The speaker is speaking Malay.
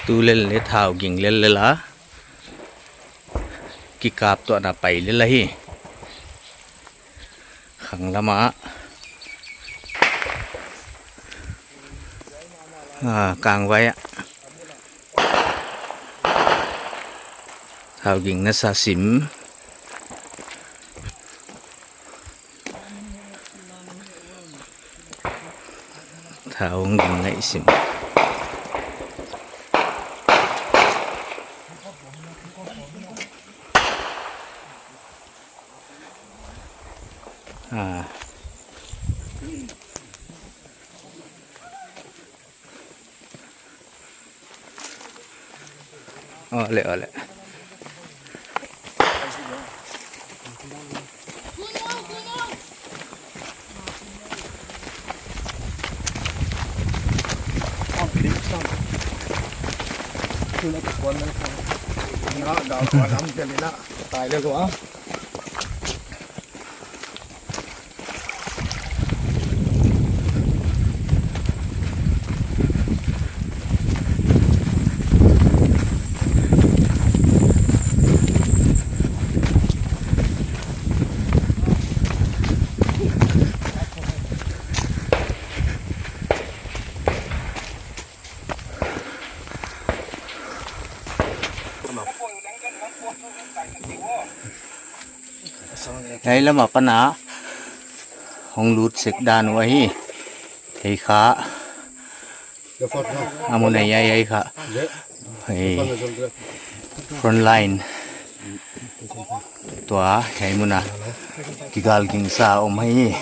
tu lên lấy thảo ging lên lấy lá ki kap to na pai le la hi khang lama kang vai thảo ging na sa sim thảo ging na sim oleh oleh tài được quá đây là mà pan á hong lút sek dan wa hi thei kha amun ai ai kha hey front line tua hey muna kigal ging sa om hi